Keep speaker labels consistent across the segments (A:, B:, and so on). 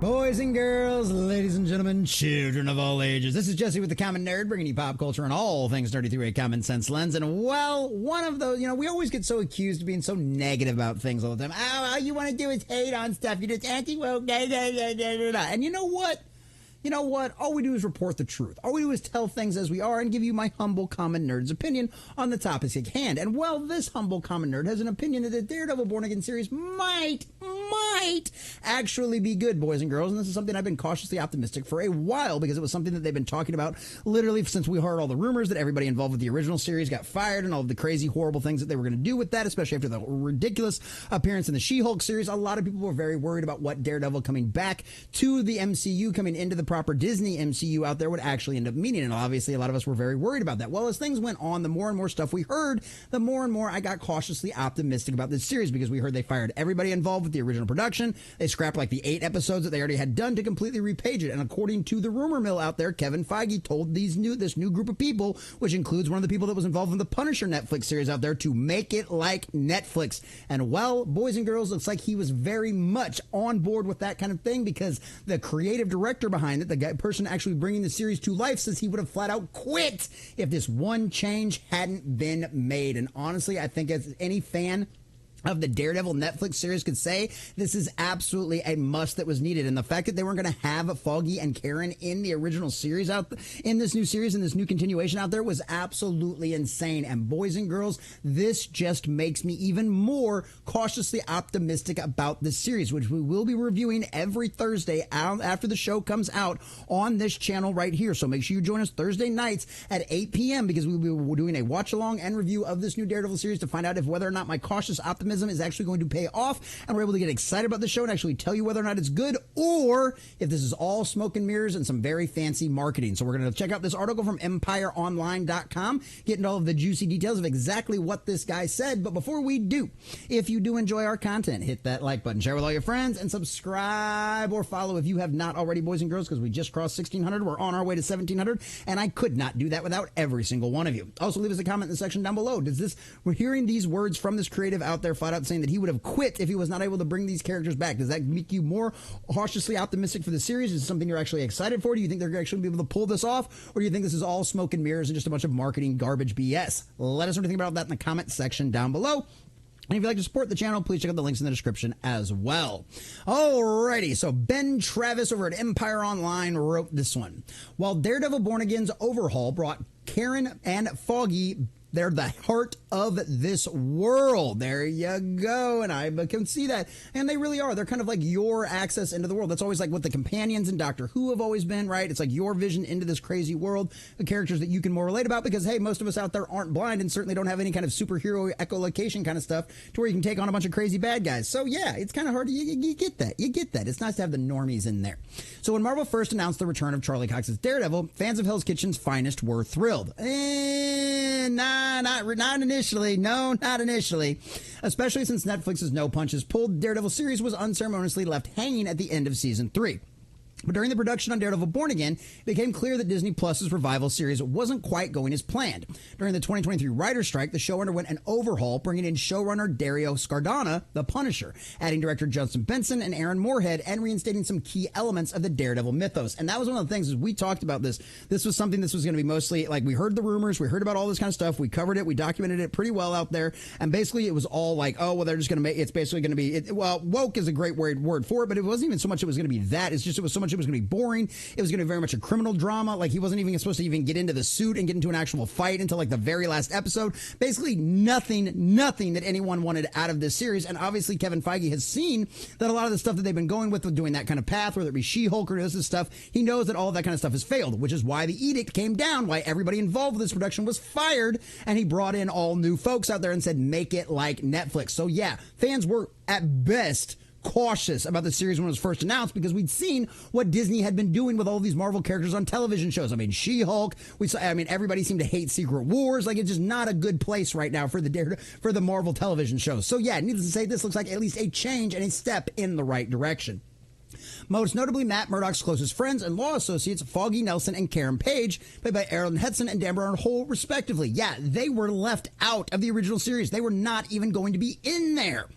A: Boys and girls, ladies and gentlemen, children of all ages, this is Jesse with the Common Nerd, bringing you pop culture and all things nerdy through a common sense lens. And, well, one of those, we always get so accused of being so negative about things all the time. Oh, all you want to do is hate on stuff. You're just anti-woke, da, da, da, da, da, da. And you know what? All we do is report the truth. All we do is tell things as we are and give you my humble common nerd's opinion on the topics at hand. And, well, this humble common nerd has an opinion that the Daredevil Born Again series might actually be good, boys and girls. And this is something I've been cautiously optimistic for a while, because it was something that they've been talking about literally since we heard all the rumors that everybody involved with the original series got fired and all of the crazy, horrible things that they were going to do with that, especially after the ridiculous appearance in the She-Hulk series. A lot of people were very worried about what Daredevil coming back to the MCU, coming into the proper Disney MCU out there, would actually end up meaning. And obviously a lot of us were very worried about that. Well, as things went on, the more and more stuff we heard, the more and more I got cautiously optimistic about this series, because we heard they fired everybody involved with the original production. They scrapped like the 8 episodes that they already had done to completely repage it. And according to the rumor mill out there, Kevin Feige told this new group of people, which includes one of the people that was involved in the Punisher Netflix series out there, to make it like Netflix. And, well, boys and girls, looks like he was very much on board with that kind of thing, because the creative director behind it, the person actually bringing the series to life, says he would have flat out quit if this one change hadn't been made. And honestly, I think as any fan of the Daredevil Netflix series could say, this is absolutely a must that was needed. And the fact that they weren't going to have Foggy and Karen in the original series in this new series, in this new continuation out there, was absolutely insane. And boys and girls, this just makes me even more cautiously optimistic about this series, which we will be reviewing every Thursday after the show comes out on this channel right here. So make sure you join us Thursday nights at 8 p.m. because we'll be doing a watch along and review of this new Daredevil series to find out if whether or not my cautious optimism is actually going to pay off, and we're able to get excited about the show and actually tell you whether or not it's good, or if this is all smoke and mirrors and some very fancy marketing. So we're going to check out this article from EmpireOnline.com, getting all of the juicy details of exactly what this guy said. But before we do, if you do enjoy our content, hit that like button, share with all your friends, and subscribe or follow if you have not already, boys and girls, because we just crossed 1,600. We're on our way to 1,700, and I could not do that without every single one of you. Also, leave us a comment in the section down below. We're hearing these words from this creative out there flat out saying that he would have quit if he was not able to bring these characters back. Does that make you more cautiously optimistic for the series? Is it something you're actually excited for? Do you think they're actually going to be able to pull this off? Or do you think this is all smoke and mirrors and just a bunch of marketing garbage BS? Let us know anything about that in the comment section down below. And if you'd like to support the channel, please check out the links in the description as well. Alrighty, so Ben Travis over at Empire Online wrote this one. While Daredevil Born Again's overhaul brought Karen and Foggy, they're the heart of this world. There you go. And I can see that. And they really are. They're kind of like your access into the world. That's always like what the companions in Doctor Who have always been, right? It's like your vision into this crazy world, the characters that you can more relate about, because, hey, most of us out there aren't blind and certainly don't have any kind of superhero echolocation kind of stuff to where you can take on a bunch of crazy bad guys. So, yeah, it's kind of hard. You get that. You get that. It's nice to have the normies in there. So when Marvel first announced the return of Charlie Cox's Daredevil, fans of Hell's Kitchen's finest were thrilled. Not initially. No, not initially. Especially since Netflix's No Punches Pulled Daredevil series was unceremoniously left hanging at the end of season 3. But during the production on Daredevil Born Again, it became clear that Disney Plus's revival series wasn't quite going as planned. During the 2023 writer's strike, the show underwent an overhaul, bringing in showrunner Dario Scardapane, the Punisher, adding director Justin Benson and Aaron Moorhead, and reinstating some key elements of the Daredevil mythos. And that was one of the things, as we talked about this. This was something this was going to be mostly, like, we heard the rumors, we heard about all this kind of stuff, we covered it, we documented it pretty well out there, and basically it was all like, oh, well, they're just going to make, it's basically going to be, well, woke is a great word for it, but it wasn't even so much it was going to be that, it's just, it was so much it was going to be boring. It was going to be very much a criminal drama. Like, he wasn't even supposed to even get into the suit and get into an actual fight until like the very last episode. Basically nothing that anyone wanted out of this series. And obviously Kevin Feige has seen that a lot of the stuff that they've been going with doing that kind of path, whether it be She-Hulk or this stuff, he knows that all of that kind of stuff has failed, which is why the edict came down, why everybody involved with this production was fired, and he brought in all new folks out there and said, make it like Netflix. So yeah, fans were at best cautious about the series when it was first announced, because we'd seen what Disney had been doing with all these Marvel characters on television shows. I mean, She-Hulk, everybody seemed to hate Secret Wars. Like, it's just not a good place right now for the Marvel television shows. So yeah, needless to say, this looks like at least a change and a step in the right direction. Most notably, Matt Murdoch's closest friends and law associates, Foggy Nelson and Karen Paige, played by Aaron Hetson and Dan Bernard Hole, respectively. Yeah, they were left out of the original series. They were not even going to be in there.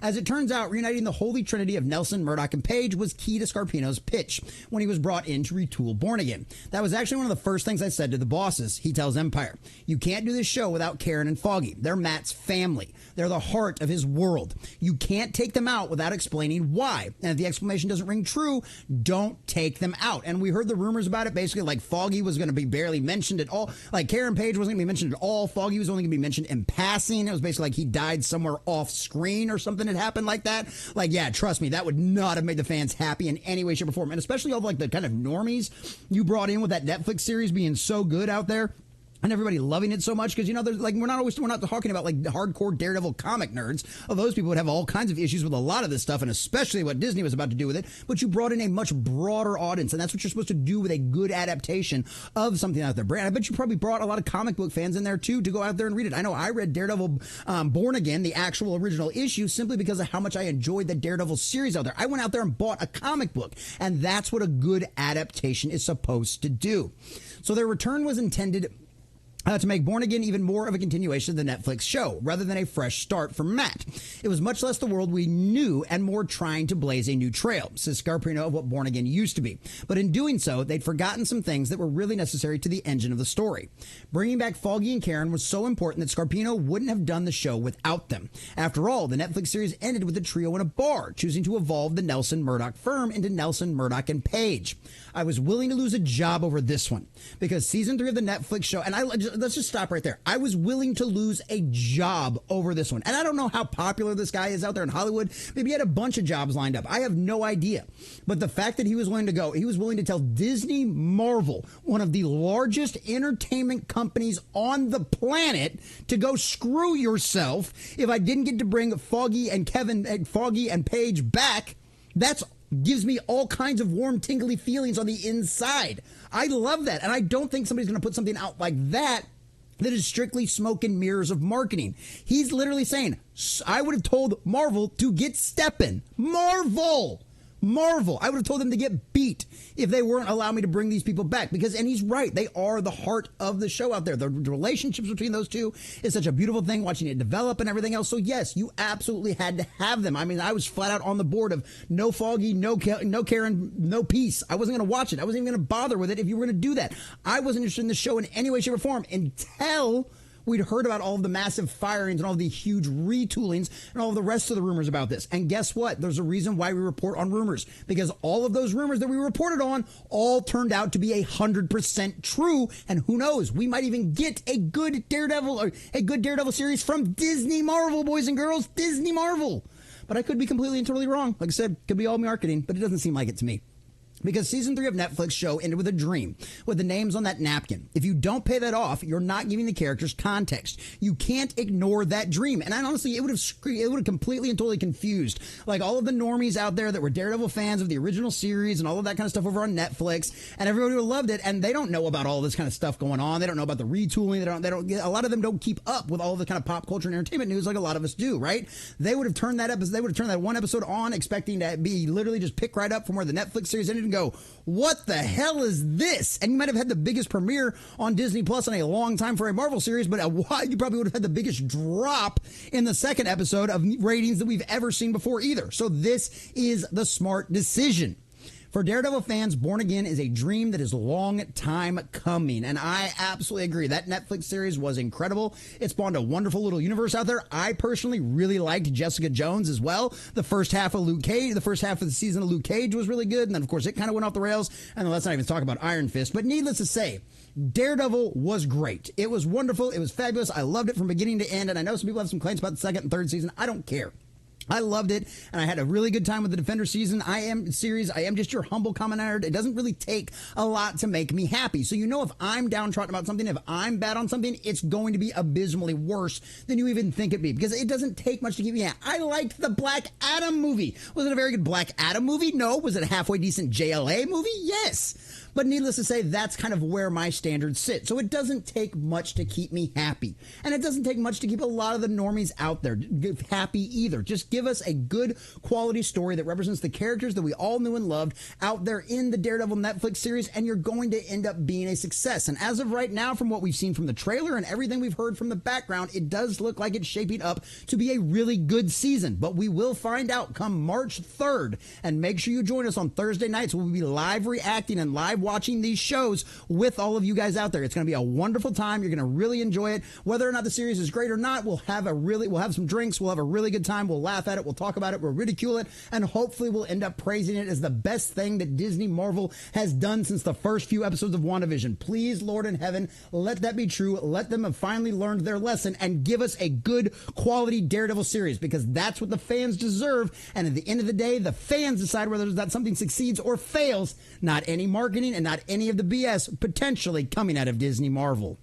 A: As it turns out, reuniting the holy trinity of Nelson, Murdoch, and Paige was key to Scarpino's pitch when he was brought in to retool Born Again. That was actually one of the first things I said to the bosses. He tells Empire, "You can't do this show without Karen and Foggy. They're Matt's family. They're the heart of his world. You can't take them out without explaining why. And if the explanation doesn't ring true, don't take them out." And we heard the rumors about it, basically like Foggy was going to be barely mentioned at all. Like Karen Page wasn't going to be mentioned at all. Foggy was only going to be mentioned in passing. It was basically like he died somewhere off screen or something had happened like that. Like, yeah, trust me, that would not have made the fans happy in any way, shape, or form. And especially all like the kind of normies you brought in with that Netflix series being so good out there. And everybody loving it so much because, you know, there's like we're not talking about like hardcore Daredevil comic nerds. Oh, those people would have all kinds of issues with a lot of this stuff, and especially what Disney was about to do with it. But you brought in a much broader audience, and that's what you're supposed to do with a good adaptation of something out there. Brand, I bet you probably brought a lot of comic book fans in there too to go out there and read it. I know I read Daredevil Born Again, the actual original issue, simply because of how much I enjoyed the Daredevil series out there. I went out there and bought a comic book, and that's what a good adaptation is supposed to do. So their return was intended to make Born Again even more of a continuation of the Netflix show, rather than a fresh start for Matt. It was much less the world we knew and more trying to blaze a new trail, says Scarpino, of what Born Again used to be. But in doing so, they'd forgotten some things that were really necessary to the engine of the story. Bringing back Foggy and Karen was so important that Scarpino wouldn't have done the show without them. After all, the Netflix series ended with the trio in a bar, choosing to evolve the Nelson Murdoch firm into Nelson, Murdoch, and Paige. I was willing to lose a job over this one, because season 3 of the Netflix show, and let's just stop right there. I was willing to lose a job over this one. And I don't know how popular this guy is out there in Hollywood. Maybe he had a bunch of jobs lined up. I have no idea. But the fact that he was willing to go, he was willing to tell Disney Marvel, one of the largest entertainment companies on the planet, to go screw yourself if I didn't get to bring Foggy and Paige back. That's gives me all kinds of warm, tingly feelings on the inside. I love that. And I don't think somebody's going to put something out like that is strictly smoke and mirrors of marketing. He's literally saying, I would have told Marvel to get stepping. Marvel! I would have told them to get beat if they weren't allowing me to bring these people back. And he's right. They are the heart of the show out there. The relationships between those two is such a beautiful thing, watching it develop and everything else. So yes, you absolutely had to have them. I mean, I was flat out on the board of no Foggy, no Karen, no peace. I wasn't going to watch it. I wasn't even going to bother with it if you were going to do that. I wasn't interested in the show in any way, shape, or form until we'd heard about all of the massive firings and all of the huge retoolings and all of the rest of the rumors about this. And guess what? There's a reason why we report on rumors, because all of those rumors that we reported on all turned out to be 100% true. And who knows? We might even get a good Daredevil series from Disney Marvel, boys and girls. Disney Marvel. But I could be completely and totally wrong. Like I said, could be all marketing, but it doesn't seem like it to me. Because season 3 of Netflix show ended with a dream, with the names on that napkin. If you don't pay that off, you're not giving the characters context. You can't ignore that dream. And honestly, it would have completely and totally confused like all of the normies out there that were Daredevil fans of the original series and all of that kind of stuff over on Netflix, and everybody would have loved it. And they don't know about all this kind of stuff going on. They don't know about the retooling. A lot of them don't keep up with all the kind of pop culture and entertainment news like a lot of us do, right? They would have turned that one episode on expecting to be literally just pick right up from where the Netflix series ended and go, what the hell is this? And you might have had the biggest premiere on Disney Plus in a long time for a Marvel series, but you probably would have had the biggest drop in the second episode of ratings that we've ever seen before either. So this is the smart decision. For Daredevil fans, Born Again is a dream that is long time coming, and I absolutely agree. That Netflix series was incredible. It spawned a wonderful little universe out there. I personally really liked Jessica Jones as well. The first half of the season of Luke Cage was really good, and then of course it kind of went off the rails, and then let's not even talk about Iron Fist. But needless to say, Daredevil was great. It was wonderful. It was fabulous. I loved it from beginning to end, and I know some people have some complaints about the second and third season. I don't care. I loved it, and I had a really good time with the Defender I am just your humble commentator. It doesn't really take a lot to make me happy. So you know, if I'm downtrodden about something, if I'm bad on something, it's going to be abysmally worse than you even think it'd be, because it doesn't take much to keep me happy. I liked the Black Adam movie. Was it a very good Black Adam movie? No. Was it a halfway decent JLA movie? Yes. But needless to say, that's kind of where my standards sit. So it doesn't take much to keep me happy. And it doesn't take much to keep a lot of the normies out there happy either. Just give us a good quality story that represents the characters that we all knew and loved out there in the Daredevil Netflix series, and you're going to end up being a success. And as of right now, from what we've seen from the trailer and everything we've heard from the background, it does look like it's shaping up to be a really good season. But we will find out come March 3rd. And make sure you join us on Thursday nights. We'll be live reacting and live watching these shows with all of you guys out there. It's going to be a wonderful time. You're going to really enjoy it. Whether or not the series is great or not, we'll have some drinks. We'll have a really good time. We'll laugh at it. We'll talk about it. We'll ridicule it. And hopefully we'll end up praising it as the best thing that Disney Marvel has done since the first few episodes of WandaVision. Please, Lord in heaven, let that be true. Let them have finally learned their lesson and give us a good quality Daredevil series, because that's what the fans deserve. And at the end of the day, the fans decide whether that something succeeds or fails, not any marketing and not any of the BS potentially coming out of Disney Marvel.